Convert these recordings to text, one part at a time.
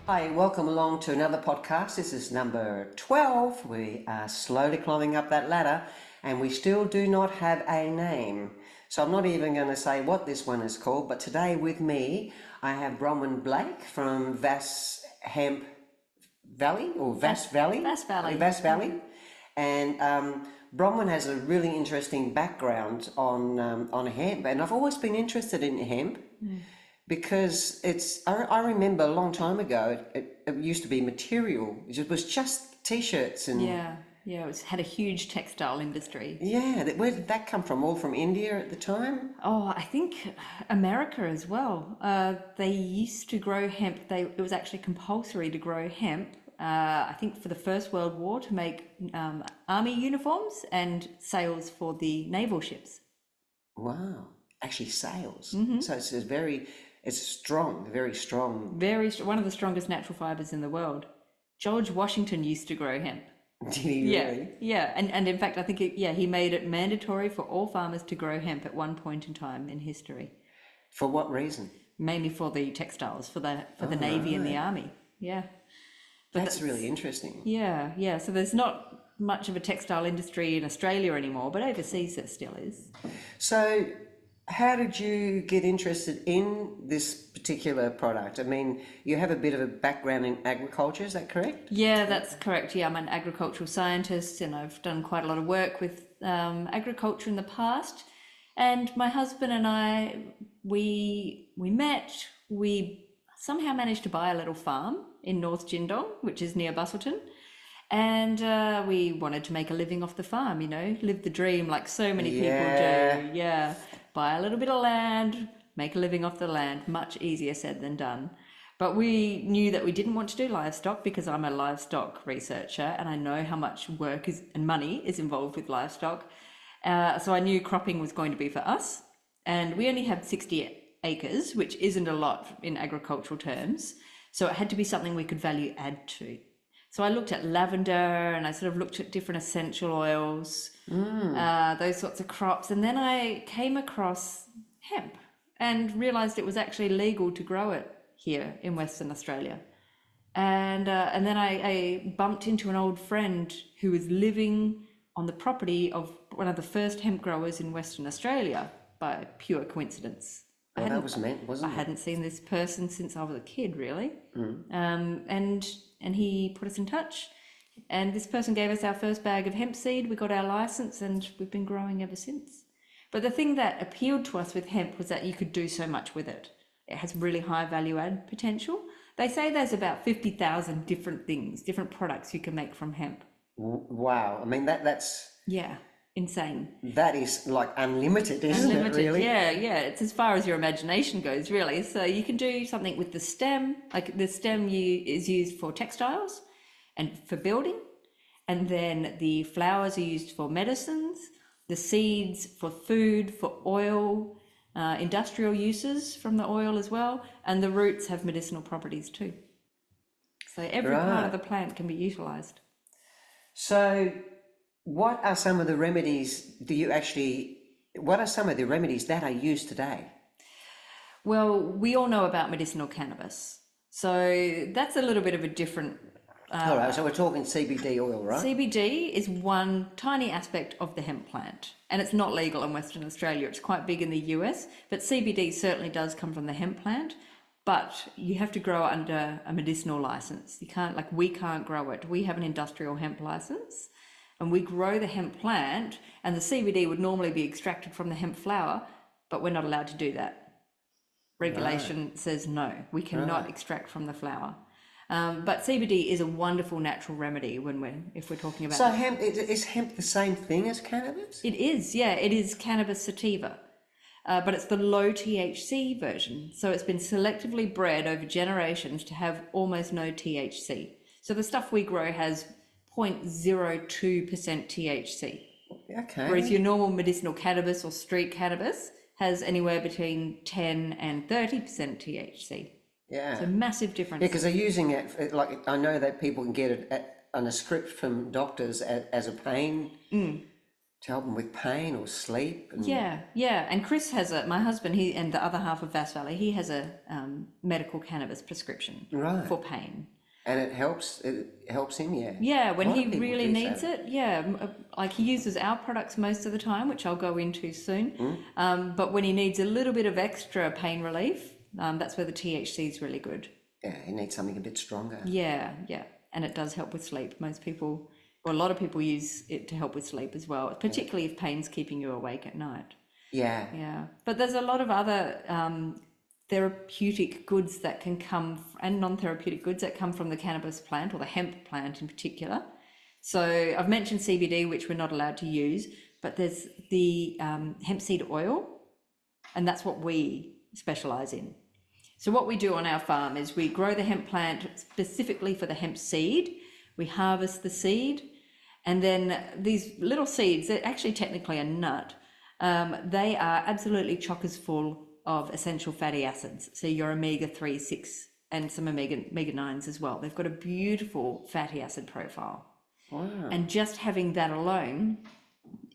Hi, welcome along to another podcast. This is number 12. We are slowly climbing up that ladder and we still do not have a name. So I'm not even going to say what this one is called, but today with me I have Bronwyn Blake from Vass Hemp Valley or Vass Valley? Vass Valley. Vass Valley. And Bronwyn has a really interesting background on hemp, and I've always been interested in hemp. Because I remember a long time ago, it used to be material. It was just t-shirts and... Yeah, had a huge textile industry. Yeah, where did that come from? All from India at the time? Oh, I think America as well. They used to grow hemp. It was actually compulsory to grow hemp, I think for the First World War, to make army uniforms and sails for the naval ships. Wow, actually sails. So it's strong, very strong. One of the strongest natural fibers in the world. George Washington used to grow hemp. Did he really? Yeah. And in fact, I think he made it mandatory for all farmers to grow hemp at one point in time in history. For what reason? Mainly for the textiles, for the Navy and the Army. Yeah. But that's really interesting. Yeah. So there's not much of a textile industry in Australia anymore, but overseas there still is. So how did you get interested in this particular product? I mean, you have a bit of a background in agriculture, is that correct? Yeah, that's correct. Yeah, I'm an agricultural scientist and I've done quite a lot of work with agriculture in the past. And my husband and I, we met, we somehow managed to buy a little farm in North Jindong, which is near Busselton. And we wanted to make a living off the farm, live the dream like so many people do. Yeah. Buy a little bit of land, make a living off the land, much easier said than done. But we knew that we didn't want to do livestock because I'm a livestock researcher and I know how much work and money is involved with livestock. So I knew cropping was going to be for us. And we only had 60 acres, which isn't a lot in agricultural terms. So it had to be something we could value add to. So I looked at lavender and I sort of looked at different essential oils, those sorts of crops. And then I came across hemp and realized it was actually legal to grow it here in Western Australia. And then I bumped into an old friend who was living on the property of one of the first hemp growers in Western Australia by pure coincidence. Well, that was meant, wasn't it? I hadn't seen this person since I was a kid, really. And he put us in touch. And this person gave us our first bag of hemp seed. We got our license and we've been growing ever since. But the thing that appealed to us with hemp was that you could do so much with it. It has really high value add potential. They say there's about 50,000 different things, different products you can make from hemp. Wow. I mean, that's... Yeah. Insane. That is like unlimited, isn't it, really? Yeah. It's as far as your imagination goes, really. So you can do something with the stem, like the stem is used for textiles and for building. And then the flowers are used for medicines, the seeds for food, for oil, industrial uses from the oil as well. And the roots have medicinal properties too. So every part of the plant can be utilized. So what are some of the remedies that are used today? Well, we all know about medicinal cannabis. So that's a little bit of a different... all right, so we're talking CBD oil, right? CBD is one tiny aspect of the hemp plant, and it's not legal in Western Australia. It's quite big in the US, but CBD certainly does come from the hemp plant, but you have to grow it under a medicinal license. We can't grow it. We have an industrial hemp license. And we grow the hemp plant, and the CBD would normally be extracted from the hemp flower, but we're not allowed to do that. Regulation says no, we cannot extract from the flower. But CBD is a wonderful natural remedy if we're talking about... So is hemp the same thing as cannabis? It is, yeah. It is cannabis sativa, but it's the low THC version. So it's been selectively bred over generations to have almost no THC. So the stuff we grow has 0.02% THC. Okay. Whereas your normal medicinal cannabis or street cannabis has anywhere between 10 and 30% THC. Yeah. So massive difference. Yeah, because they're using it, like I know that people can get it on a script from doctors as a pain To help them with pain or sleep. And... Yeah. And Chris has my husband, he and the other half of Bass Valley, he has a medical cannabis prescription for pain. And it helps him, yeah. Yeah, when he really needs it, like he uses our products most of the time, which I'll go into soon. But when he needs a little bit of extra pain relief, that's where the THC is really good. Yeah, he needs something a bit stronger. Yeah. And it does help with sleep. Most people, well, a lot of people use it to help with sleep as well, particularly if pain's keeping you awake at night. Yeah. But there's a lot of other therapeutic goods that can come, and non-therapeutic goods that come from the cannabis plant, or the hemp plant in particular. So I've mentioned CBD, which we're not allowed to use, but there's the hemp seed oil, and that's what we specialize in. So what we do on our farm is we grow the hemp plant specifically for the hemp seed. We harvest the seed, and then these little seeds, they're actually technically a nut. They are absolutely chockers full of essential fatty acids. So your omega-3, 6, and some omega-9s as well. They've got a beautiful fatty acid profile. Wow. And just having that alone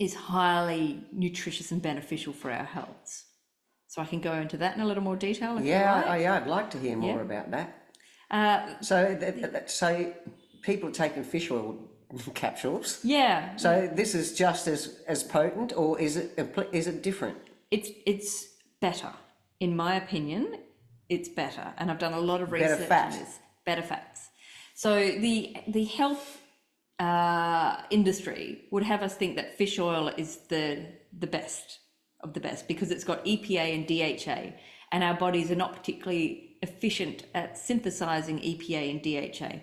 is highly nutritious and beneficial for our healths. So I can go into that in a little more detail if you like. I'd like to hear more about that. So people are taking fish oil capsules. Yeah. So this is just as potent, or is it different? It's better, in my opinion. It's better, and I've done a lot of research on this. Better fats. So the health industry would have us think that fish oil is the best of the best because it's got EPA and DHA, and our bodies are not particularly efficient at synthesizing EPA and DHA.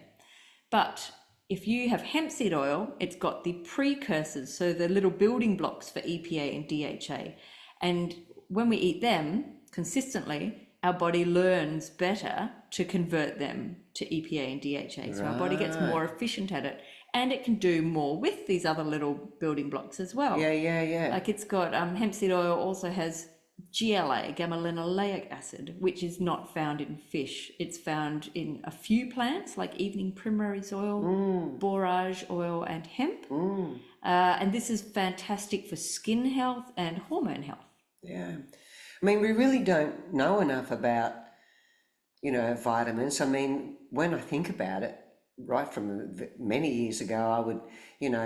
But if you have hemp seed oil, it's got the precursors, so the little building blocks for EPA and DHA. And when we eat them consistently, our body learns better to convert them to EPA and DHA. So our body gets more efficient at it, and it can do more with these other little building blocks as well. Yeah. Like it's got hemp seed oil also has GLA, gamma linoleic acid, which is not found in fish. It's found in a few plants like evening primrose oil, borage oil, and hemp. And this is fantastic for skin health and hormone health. Yeah. I mean, we really don't know enough about, vitamins. I mean, when I think about it, right from many years ago, I would,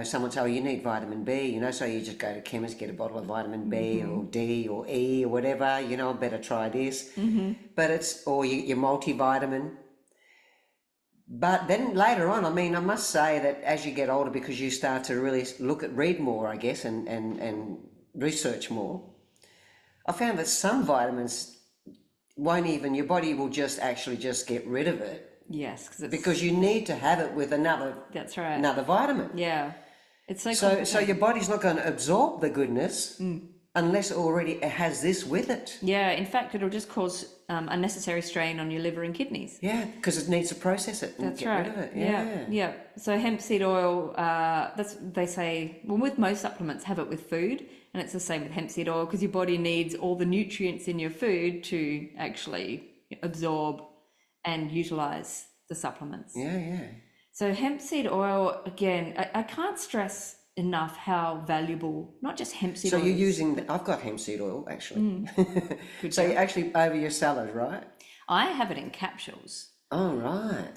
someone say, oh, you need vitamin B, so you just go to chemist, get a bottle of vitamin B or D or E or whatever, I better try this. But or your multivitamin. But then later on, I mean, I must say that as you get older, because you start to really read more, I guess, and research more, I found that some vitamins your body will just get rid of it. Yes, because you need to have it with another. That's right. Another vitamin. Yeah, it's so your body's not going to absorb the goodness unless it already has this with it. Yeah, in fact, it'll just cause unnecessary strain on your liver and kidneys. Yeah, because it needs to process it and get rid of it. Yeah. So hemp seed oil, they say, well, with most supplements, have it with food, and it's the same with hemp seed oil because your body needs all the nutrients in your food to actually absorb and utilize the supplements. Yeah. So hemp seed oil, again, I can't stress enough how valuable, not just hemp seed oil. So you're using, I've got hemp seed oil actually. So you actually over your salad, right? I have it in capsules. Oh, right.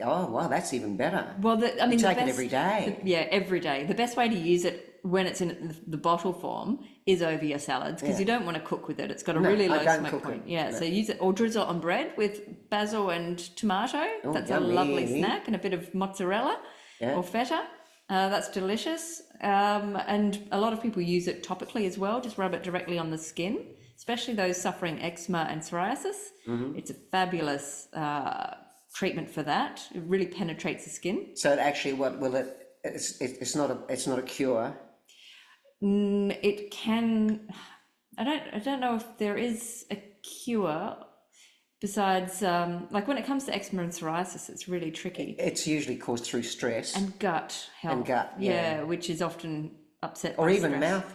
Wow, that's even better. Well, you take it every day. Every day. The best way to use it when it's in the bottle form is over your salads because you don't want to cook with it. It's got a really low smoke point. So use it or drizzle it on bread with basil and tomato. That's yummy. A lovely snack, and a bit of mozzarella or feta. That's delicious. And a lot of people use it topically as well. Just rub it directly on the skin, especially those suffering eczema and psoriasis. It's a fabulous treatment for that. It really penetrates the skin. So it actually, it's not a cure. It can. I don't know if there is a cure besides like when it comes to eczema and psoriasis, it's really tricky. It's usually caused through stress and gut health. And gut, which is often upset or by even stress. mouth.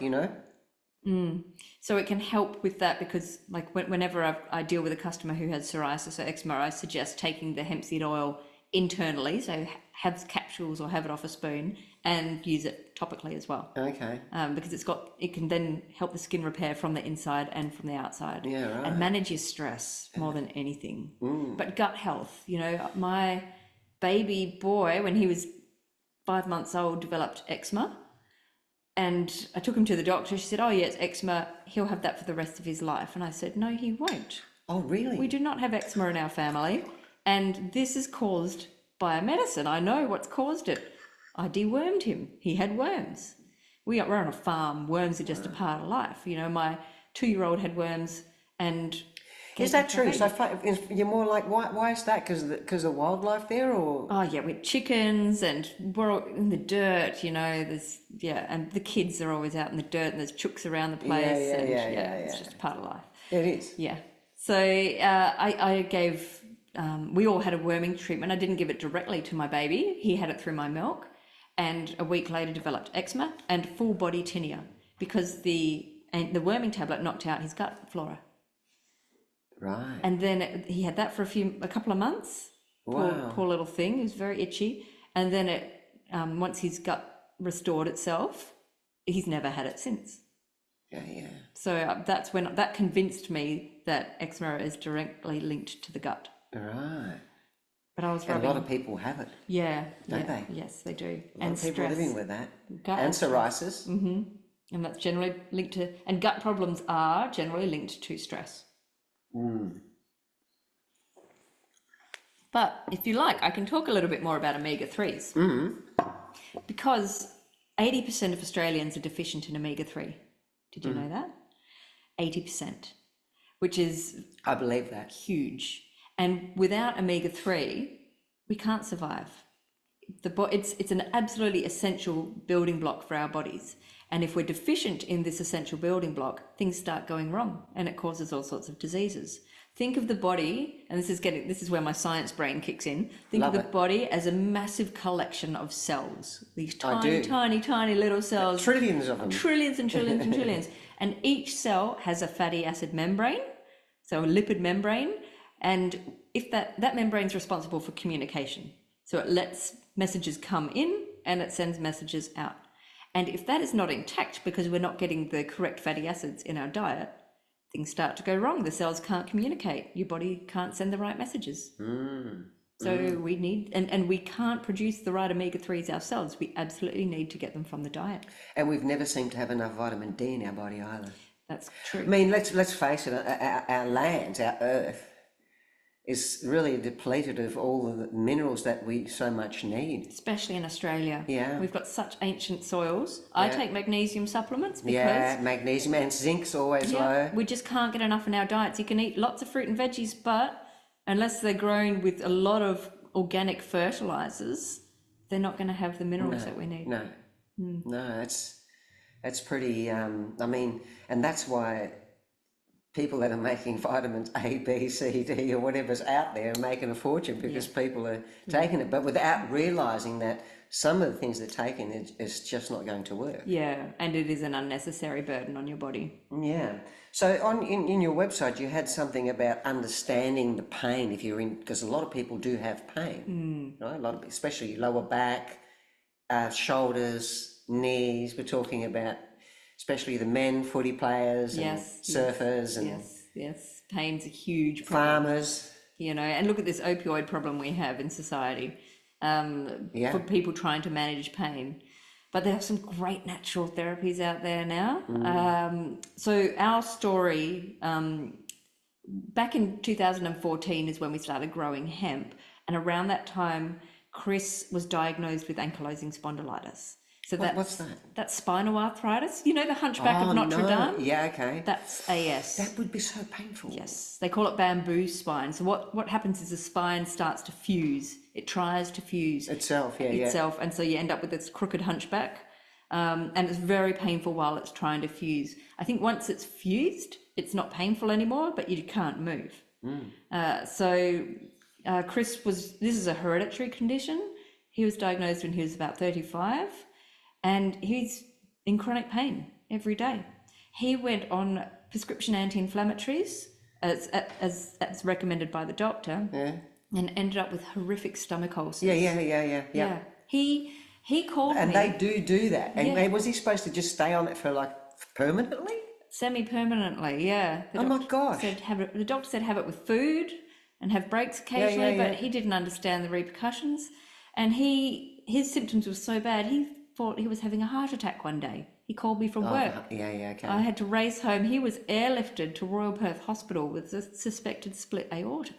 So it can help with that because like whenever I deal with a customer who has psoriasis or eczema, I suggest taking the hemp seed oil internally, so have capsules or have it off a spoon and use it topically as well. Okay. Because it can then help the skin repair from the inside and from the outside. Yeah, right. And manage your stress more than anything. Mm. But gut health, you know, my baby boy, when he was 5 months old, developed eczema. And I took him to the doctor. She said, oh, yeah, it's eczema. He'll have that for the rest of his life. And I said, no, he won't. Oh, really? We do not have eczema in our family. And this is caused by a medicine. I know what's caused it. I dewormed him. He had worms. We're on a farm. Worms are just a part of life. You know, my 2-year-old had worms and... Is that true? So you're more like, why is that? Because of wildlife there, or? Oh yeah, with chickens and we're all in the dirt, you know, and the kids are always out in the dirt and there's chooks around the place. It's just a part of life. It is. Yeah. So I gave, we all had a worming treatment. I didn't give it directly to my baby. He had it through my milk, and a week later developed eczema and full body tinea because the worming tablet knocked out his gut flora. Right. And then he had that for a couple of months. Wow. Poor little thing. He was very itchy. And then once his gut restored itself, he's never had it since. Yeah. So that's when that convinced me that eczema is directly linked to the gut. Right. But I was and a lot of people have it. Yeah. Don't they? Yes, they do. A lot of people living with that. Gut and psoriasis. Mm-hmm. And that's generally linked to, and gut problems are generally linked to stress. Mm. But if you like, I can talk a little bit more about omega-3s. Mm. Because 80% of Australians are deficient in omega-3. Did you know that? 80%, which is... I believe that. Huge. And without omega-3, we can't survive. It's an absolutely essential building block for our bodies. And if we're deficient in this essential building block, things start going wrong and it causes all sorts of diseases. Think of the body, and this is where my science brain kicks in. Think of the body as a massive collection of cells. These tiny little cells. Trillions of them. Trillions and trillions and trillions. And each cell has a fatty acid membrane, so a lipid membrane. And if that membrane is responsible for communication. So it lets messages come in and it sends messages out. And if that is not intact because we're not getting the correct fatty acids in our diet, things start to go wrong. The cells can't communicate. Your body can't send the right messages. So we need, and we can't produce the right omega-3s ourselves. We absolutely need to get them from the diet. And we've never seemed to have enough vitamin D in our body either. That's true. I mean, let's face it, our land, our earth, is really depleted of all the minerals that we so much need. Especially in Australia. Yeah. We've got such ancient soils. I take magnesium supplements because... Yeah, magnesium and zinc's always low. We just can't get enough in our diets. You can eat lots of fruit and veggies, but unless they're grown with a lot of organic fertilizers, they're not going to have the minerals that we need. No, that's pretty, I mean, and that's why people that are making vitamins A, B, C, D or whatever's out there are making a fortune because people are taking it, but without realising that some of the things they're taking is just not going to work. Yeah, and it is an unnecessary burden on your body. Yeah. So in your website, you had something about understanding the pain if you're in, because a lot of people do have pain, right? A lot of, especially lower back, shoulders, knees. We're talking about especially the men, footy players and surfers and yes. Pain's a huge problem. Farmers. You know, and look at this opioid problem we have in society for people trying to manage pain. But there are some great natural therapies out there now. So our story, back in 2014 is when we started growing hemp. And around that time, Chris was diagnosed with ankylosing spondylitis. So what's that? That's spinal arthritis. You know the Hunchback of Notre Dame? Yeah, okay. That's AS. That would be so painful. Yes. They call it bamboo spine. So what happens is the spine starts to fuse. It tries to fuse. Itself. And so you end up with this crooked hunchback. And it's very painful while it's trying to fuse. I think once it's fused, it's not painful anymore, but you can't move. Chris this is a hereditary condition. He was diagnosed when he was about 35. And he's in chronic pain every day. He went on prescription anti-inflammatories as recommended by the doctor. and ended up with horrific stomach ulcers. Yeah. He called And me. they do that. And Yeah. was he supposed to just stay on it for like permanently? Semi-permanently, yeah. My gosh. The doctor said have it with food and have breaks occasionally, yeah. but he didn't understand the repercussions. And his symptoms were so bad, he thought he was having a heart attack one day. He called me from work. Okay. I had to race home. He was airlifted to Royal Perth Hospital with a suspected split aorta.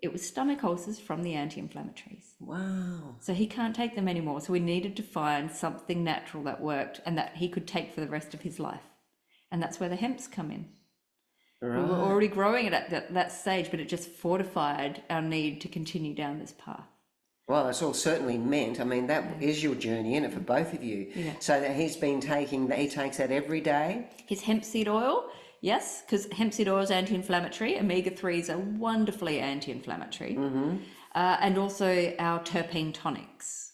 It was stomach ulcers from the anti-inflammatories. Wow. So he can't take them anymore. So we needed to find something natural that worked and that he could take for the rest of his life. And that's where the hemps come in. Right. We were already growing it at that stage, but it just fortified our need to continue down this path. Well, it's all certainly meant. I mean, that is your journey, isn't it, for both of you? Yeah. So that he takes that every day? His hemp seed oil, yes, because hemp seed oil is anti-inflammatory. Omega-3s are wonderfully anti-inflammatory. And also our terpene tonics.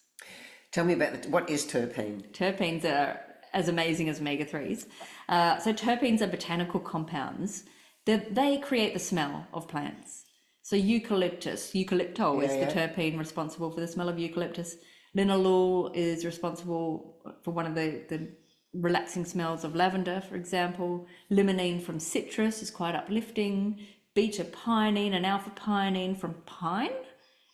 Tell me about what is terpene? Terpenes are as amazing as omega-3s. So terpenes are botanical compounds that they create the smell of plants. So eucalyptol is the terpene responsible for the smell of eucalyptus. Linalool is responsible for one of the relaxing smells of lavender, for example. Limonene from citrus is quite uplifting. Beta-pinene and alpha-pinene from pine,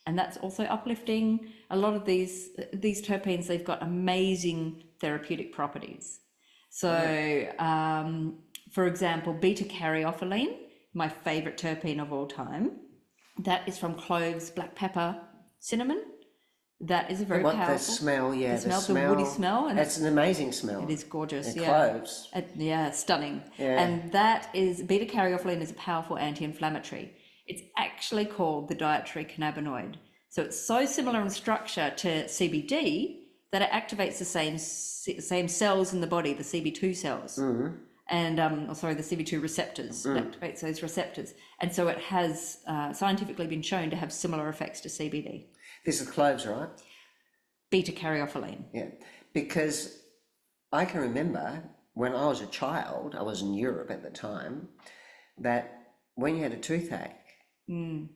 and that's also uplifting. A lot of these terpenes, they've got amazing therapeutic properties. So, for example, beta-caryophyllene, my favorite terpene of all time, that is from cloves, black pepper, cinnamon. That is a very powerful. The smell, the woody smell. And it's an amazing smell. It is gorgeous, Cloves. Stunning. Yeah. And that is, beta-caryophyllene is a powerful anti-inflammatory. It's actually called the dietary cannabinoid. So it's so similar in structure to CBD that it activates the same cells in the body, the CB2 cells. And the CB2 receptors. It activates those receptors. And so it has scientifically been shown to have similar effects to CBD. This is cloves, right? Beta-caryophyllene. Yeah, because I can remember when I was a child, I was in Europe at the time, that when you had a toothache, you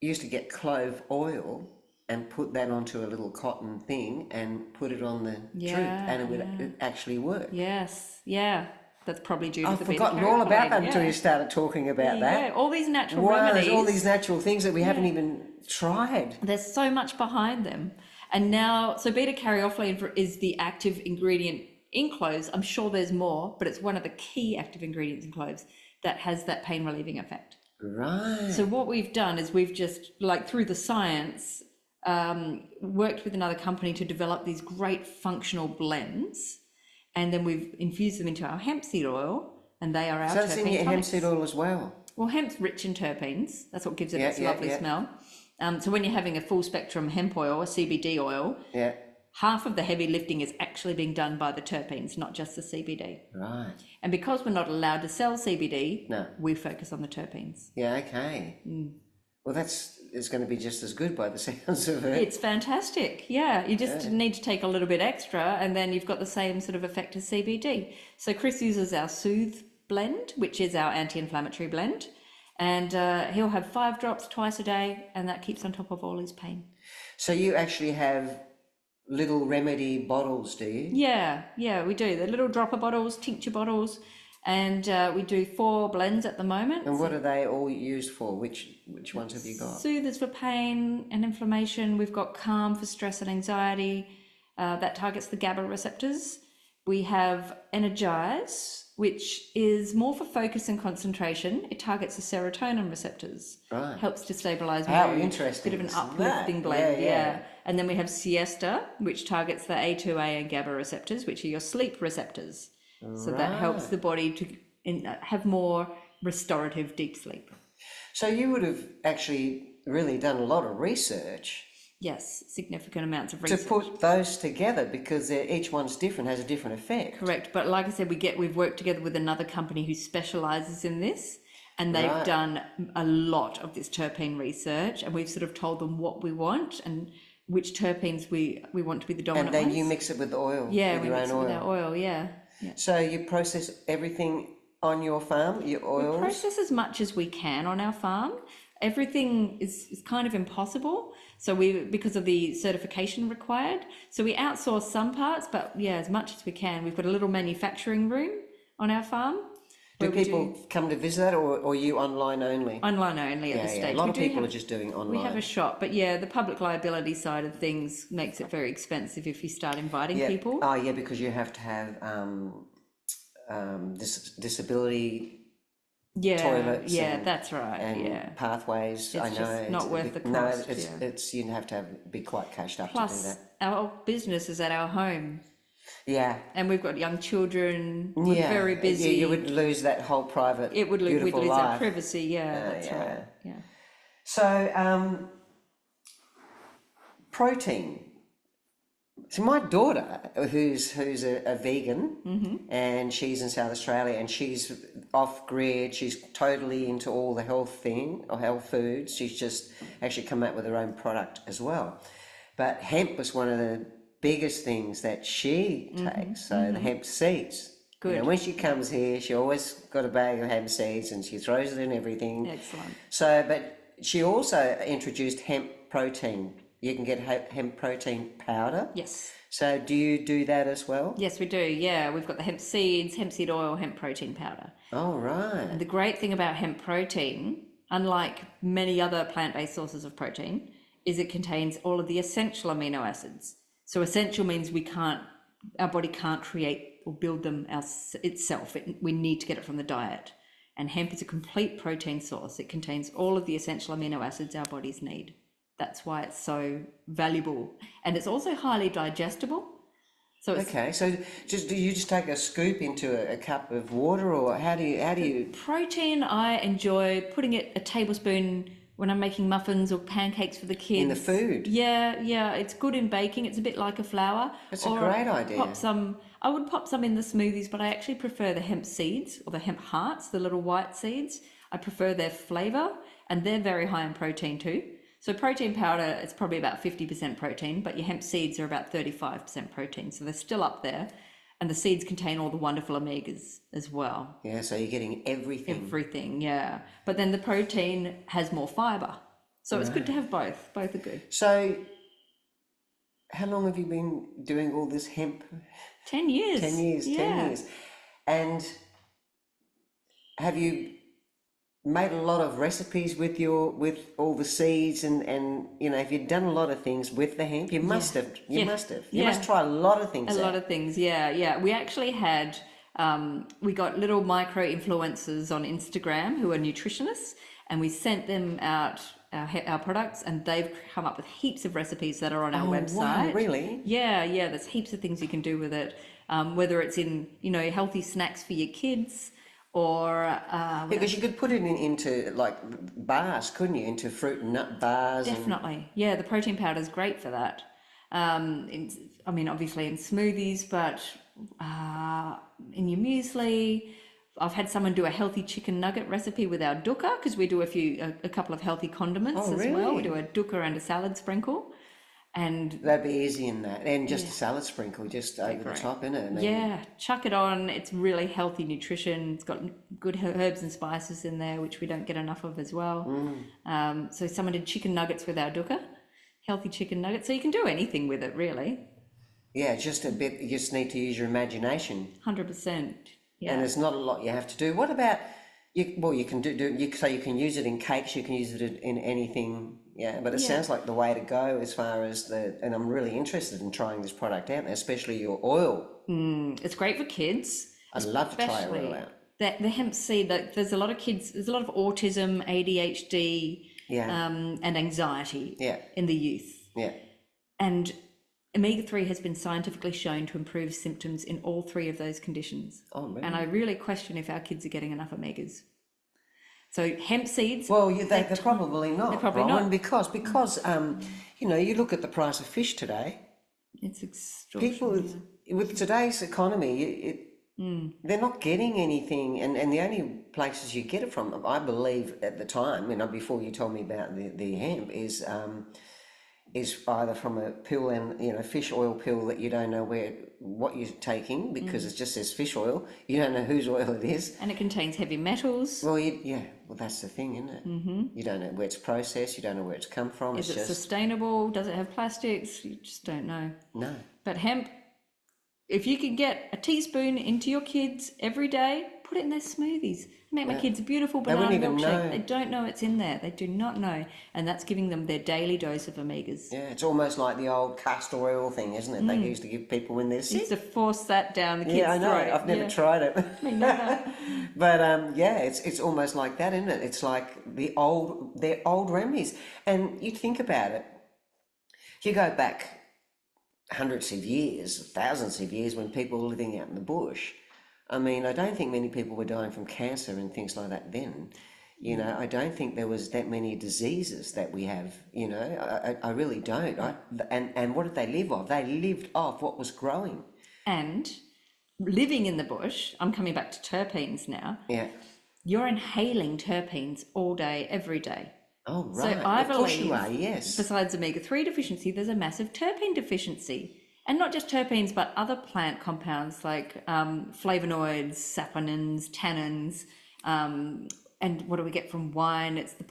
used to get clove oil and put that onto a little cotton thing and put it on the tooth, and it would actually work. Yes, yeah. That's probably due to the beta-caryophyllene. I've forgotten all about that until you started talking about that. All these natural remedies. There's all these natural things that we haven't even tried. There's so much behind them. And now, so beta-caryophyllene is the active ingredient in cloves. I'm sure there's more, but it's one of the key active ingredients in cloves that has that pain relieving effect. Right. So what we've done is we've just, like through the science, worked with another company to develop these great functional blends. And then we've infused them into our hemp seed oil, and they are our terpene tonics. So it's in your hemp seed oil as well? Well, hemp's rich in terpenes. That's what gives it its lovely smell. So when you're having a full spectrum hemp oil, a CBD oil, half of the heavy lifting is actually being done by the terpenes, not just the CBD. Right. And because we're not allowed to sell CBD, we focus on the terpenes. Yeah, okay. Well, it's going to be just as good by the sounds of it. It's fantastic. Yeah, you just need to take a little bit extra, and then you've got the same sort of effect as CBD. So Chris uses our Soothe blend, which is our anti-inflammatory blend, and he'll have 5 drops twice a day, and that keeps on top of all his pain. So you actually have little remedy bottles, do you? Yeah, we do. The little dropper bottles, tincture bottles. And we do 4 blends at the moment. And what are they all used for? Which ones have you got? Soothers for pain and inflammation. We've got Calm for stress and anxiety. That targets the GABA receptors. We have Energize, which is more for focus and concentration. It targets the serotonin receptors. Right. Helps to stabilize mood. How interesting. Bit of an uplifting blend. Yeah. And then we have Siesta, which targets the A2A and GABA receptors, which are your sleep receptors. So that helps the body to have more restorative deep sleep. So you would have actually really done a lot of research. Yes, significant amounts of research. To put those together, because each one's different, has a different effect. Correct. But like I said, we've worked together with another company who specialises in this, and they've done a lot of this terpene research, and we've sort of told them what we want and which terpenes we want to be the dominant ones. And then you mix it with the oil. Yeah, we mix it with our oil, yeah. So you process everything on your farm, your oils? We process as much as we can on our farm. everything is kind of impossible. So because of the certification required, so we outsource some parts, but yeah, as much as we can. We've got a little manufacturing room on our farm. Do people come to visit, or you online only? Online only at this stage. A lot of people are just doing online. We have a shop, but yeah, the public liability side of things makes it very expensive if you start inviting people. Oh yeah, because you have to have disability toilets. Yeah, that's right. And pathways. It's just not worth the cost. It's you have to be quite cashed up to do that. Our business is at our home. Yeah. And we've got young children. We're very busy. You would lose that whole private, we'd lose life. Our privacy. Yeah, that's right. Yeah. So, protein. So my daughter, who's a vegan, and she's in South Australia, and she's off grid. She's totally into all the health foods. She's just actually come out with her own product as well. But hemp was one of the biggest things that she takes. So the hemp seeds. Good. You know, when she comes here, she always got a bag of hemp seeds, and she throws it in everything. Excellent. So, but she also introduced hemp protein. You can get hemp protein powder. Yes. So do you do that as well? Yes, we do. Yeah, we've got the hemp seeds, hemp seed oil, hemp protein powder. Oh, right. And the great thing about hemp protein, unlike many other plant-based sources of protein, is it contains all of the essential amino acids. So essential means our body can't create or build them itself. We need to get it from the diet. And hemp is a complete protein source. It contains all of the essential amino acids our bodies need. That's why it's so valuable. And it's also highly digestible. So do you just take a scoop into a cup of water, or how do you? Protein, I enjoy putting it a tablespoon when I'm making muffins or pancakes for the kids. In the food? Yeah, it's good in baking. It's a bit like a flour. That's a great idea. I would pop some in the smoothies, but I actually prefer the hemp seeds or the hemp hearts, the little white seeds. I prefer their flavour, and they're very high in protein too. So protein powder, it's probably about 50% protein, but your hemp seeds are about 35% protein. So they're still up there. And the seeds contain all the wonderful omegas as well. Yeah, so you're getting everything. Everything, yeah. But then the protein has more fibre. So it's good to have both. Both are good. So how long have you been doing all this hemp? 10 years. 10 years, yeah. 10 years. And have you made a lot of recipes with all the seeds and if you've done a lot of things with the hemp, you must have. You must try a lot of things. A lot of things, yeah. We actually had we got little micro influencers on Instagram who are nutritionists, and we sent them out our products, and they've come up with heaps of recipes that are on our website. Wow, really? Yeah, there's heaps of things you can do with it, whether it's in healthy snacks for your kids. Or because you could put it into like bars, couldn't you? Into fruit and nut bars. Definitely, yeah. The protein powder is great for that. Obviously in smoothies, but in your muesli. I've had someone do a healthy chicken nugget recipe with our dukkha, because we do a couple of healthy condiments as well. We do a dukkha and a salad sprinkle. And that'd be easy in that, and just a salad sprinkle just over the top, innit? Chuck it on. It's really healthy nutrition. It's got good herbs and spices in there, which we don't get enough of as well. So someone did chicken nuggets with our dukkha, healthy chicken nuggets. So you can do anything with it, really. Yeah, just a bit. You just need to use your imagination. 100%. Yeah. And there's not a lot you have to do. What about you? Well, you can so you can use it in cakes. You can use it in anything. Yeah, but it sounds like the way to go as far as and I'm really interested in trying this product out, especially your oil. It's great for kids. I'd love to try your oil out. The hemp seed, there's a lot of kids, there's a lot of autism, ADHD, and anxiety in the youth. Yeah. And omega-3 has been scientifically shown to improve symptoms in all three of those conditions. Oh, really? And I really question if our kids are getting enough omegas. So hemp seeds. Well, they're probably not. They're probably not. Because you look at the price of fish today. It's extraordinary. People with today's economy, they're not getting anything, and the only places you get it from, I believe, at the time, before you told me about the hemp, is is either from a pill and, fish oil pill that you don't know what you're taking because it just says fish oil. You don't know whose oil it is. And it contains heavy metals. Well, well, that's the thing, isn't it? You don't know where it's processed. You don't know where it's come from. Is it sustainable? Does it have plastics? You just don't know. No. But hemp, if you can get a teaspoon into your kids every day, put it in their smoothies. Make my kids a beautiful banana milkshake. They don't know it's in there. They do not know. And that's giving them their daily dose of omegas. Yeah, it's almost like the old castor oil thing, isn't it? They used to give people when they're sick. Used to force that down the kids' Yeah, I know. throat. I've never tried it. Me neither. But it's almost like that, isn't it? It's like they're old remedies. And you think about it. If you go back hundreds of years, thousands of years, when people were living out in the bush, I mean, I don't think many people were dying from cancer and things like that then. I don't think there was that many diseases that we have, I really don't. And what did they live off? They lived off what was growing. And living in the bush, I'm coming back to terpenes now. Yeah. You're inhaling terpenes all day, every day. Oh, right. So I of course believe, you are, yes. besides omega-3 deficiency, there's a massive terpene deficiency. And not just terpenes, but other plant compounds like flavonoids, saponins, tannins, and what do we get from wine? It's the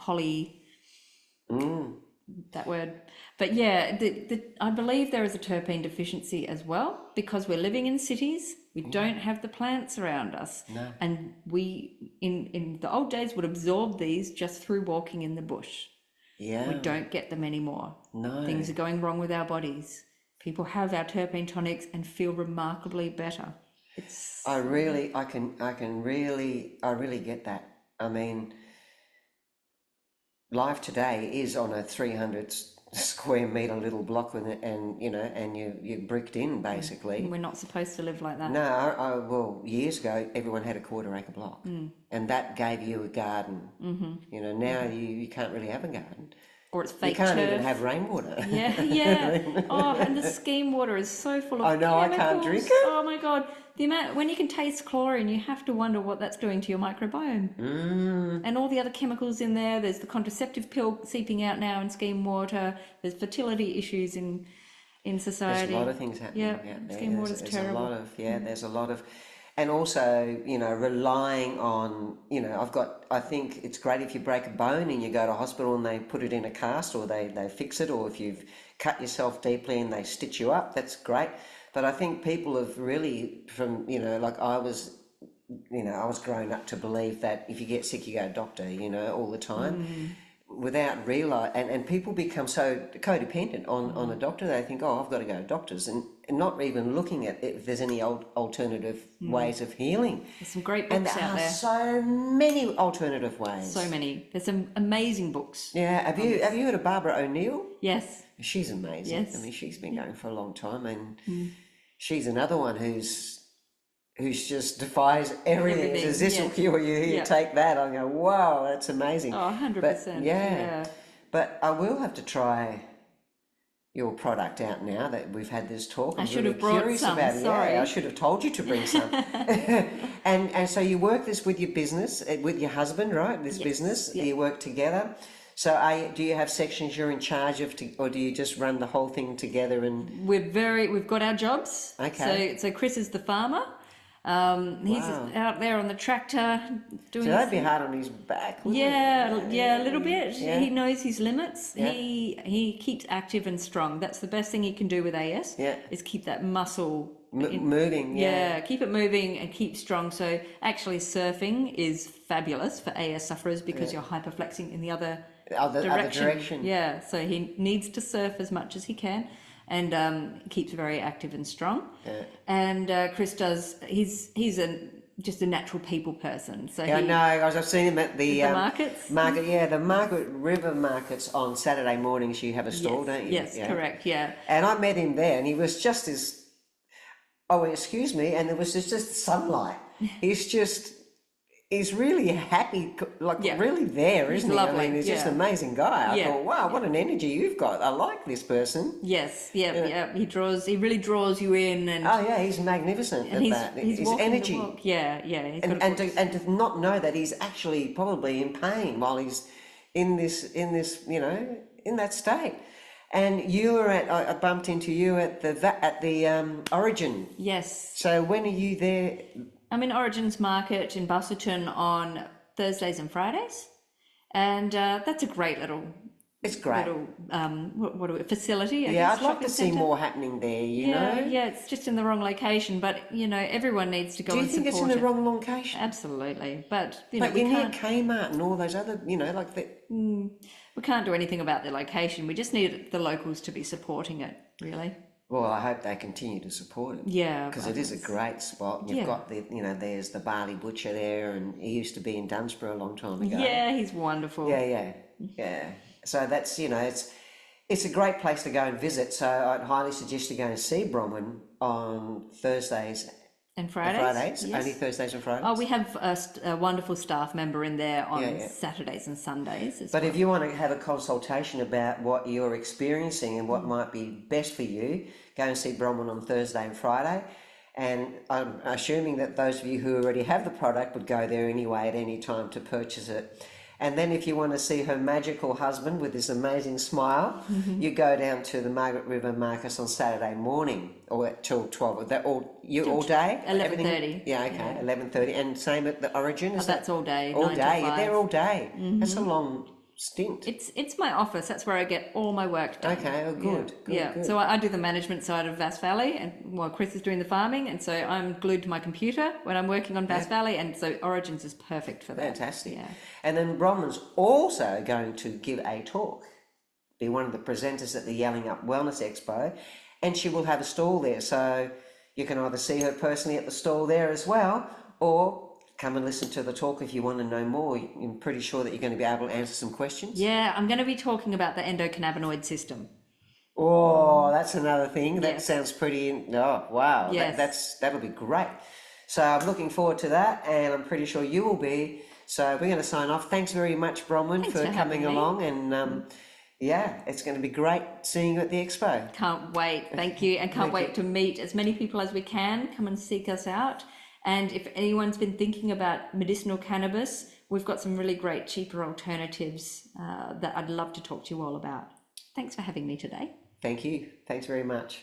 that word. But yeah, I believe there is a terpene deficiency as well because we're living in cities. We don't have the plants around us. No. And we, in the old days, would absorb these just through walking in the bush. Yeah. We don't get them anymore. No. Things are going wrong with our bodies. People have our terpene tonics and feel remarkably better. I really get that. I mean, life today is on a 300 square meter little block with it, and you're bricked in basically. We're not supposed to live like that. No, well, years ago everyone had a quarter-acre block, and that gave you a garden. Now you can't really have a garden. Or it's fake You can't turf. even have rainwater. Yeah. Oh, and the scheme water is so full of chemicals. I can't drink it. Oh my God. The amount, when you can taste chlorine, you have to wonder what that's doing to your microbiome. And all the other chemicals in there. There's the contraceptive pill seeping out now in scheme water. There's fertility issues in society. There's a lot of things happening. Yeah, scheme water's terrible. There's a lot of, and also, relying on, I think it's great if you break a bone and you go to hospital and they put it in a cast or they fix it, or if you've cut yourself deeply and they stitch you up, that's great. But I think people have really, from, like I was grown up to believe that if you get sick, you go to a doctor, all the time. Without realising, and people become so codependent on a doctor, they think, I've got to go to doctors, and not even looking at if there's any alternative ways of healing. There's some great books out there. And there are so many alternative ways. So many. There's some amazing books. Yeah, have you heard of Barbara O'Neill? Yes. She's amazing. Yes. I mean, she's been going for a long time, and she's another one who's just defies everything. Says, this will cure you, here, take that. I go, wow, that's amazing. Oh, 100%. But, yeah. But I will have to try your product out now that we've had this talk. I'm should really have brought curious some, about it. sorry. Yeah, I should have told you to bring some. and so you work this with your business, with your husband, right? This business, you work together. So do you have sections you're in charge of, or do you just run the whole thing together? And we've got our jobs. Okay. So Chris is the farmer. He's out there on the tractor doing. So that'd be hard on his back, wouldn't it? Yeah, a little bit. Yeah. He knows his limits. Yeah. He keeps active and strong. That's the best thing he can do with AS. Yeah. Is keep that muscle moving. Yeah, keep it moving and keep strong. So actually, surfing is fabulous for AS sufferers because you're hyperflexing in the other direction. Yeah, so he needs to surf as much as he can. And keeps very active and strong. Yeah. And Chris does. He's just a natural people person. So I know. I've seen him at the markets. The Margaret River markets on Saturday mornings. You have a stall, don't you? Yes, correct. Yeah. And I met him there, and he was just as. Oh, excuse me, and it was just sunlight. He's really happy, really there, isn't he? Lovely. I mean, he's just an amazing guy. I thought, wow, what an energy you've got. I like this person. Yes, yeah. He really draws you in. And he's magnificent at that. He's his energy. The walk. Yeah. And to not know that he's actually probably in pain while he's in this, in that state. And you were I bumped into you at the Origin. Yes, So when are you there? I'm in Origins Market in Busselton on Thursdays and Fridays, and that's a great little It's great. facility, I Yeah, guess, I'd like shopping to see centre. more happening there, you Yeah, know? yeah, it's just in the wrong location, but everyone needs to go Do you and think it's in support the it. wrong location? Absolutely, but Like we you're near can't Kmart and all those other, like the. we can't do anything about the location. We just need the locals to be supporting it, really. Well, I hope they continue to support it. Yeah, Because I it is a think great spot. You've Yeah. got there's the barley butcher there, and he used to be in Dunsborough a long time ago. yeah, he's wonderful. Yeah. So that's, it's a great place to go and visit. So I'd highly suggest you go and see Bronwyn on Thursdays And and Fridays, Fridays. yes. Only Thursdays and Fridays. Oh, we have a wonderful staff member in there on Yeah. Saturdays and Sundays as But well. if you want to have a consultation about what you're experiencing and what might be best for you, go and see Bronwyn on Thursday and Friday. And I'm assuming that those of you who already have the product would go there anyway at any time to purchase it. And then if you want to see her magical husband with this amazing smile, you go down to the Margaret River Marcus on Saturday morning or till 12. That all day? 11:30. Yeah, okay, 11:30. And same at the Origin? Is That's all day, all 9 to day? You're 5. there all day. That's a long stint. It's my office. That's where I get all my work done. Okay, oh, good. Good. So I do the management side of Bass Valley, and while Chris is doing the farming, and so I'm glued to my computer when I'm working on Bass Valley, and so Origins is perfect for that. Fantastic. Yeah. And then Bronwyn's also going to give a talk, be one of the presenters at the Yelling Up Wellness Expo, and she will have a stall there. So you can either see her personally at the stall there as well, or come and listen to the talk if you want to know more. I'm pretty sure that you're going to be able to answer some questions. Yeah, I'm going to be talking about the endocannabinoid system. Oh, that's another thing. That Yes. sounds pretty. Oh, wow. Yes. That'll be great. So I'm looking forward to that, and I'm pretty sure you will be. So we're going to sign off. Thanks very much, Bronwyn, Thanks for for coming having me. along. And it's going to be great seeing you at the expo. Can't wait. Thank you. And can't Thank wait you. to meet as many people as we can. Come and seek us out. And if anyone's been thinking about medicinal cannabis, we've got some really great cheaper alternatives that I'd love to talk to you all about. Thanks for having me today. Thank you. Thanks very much.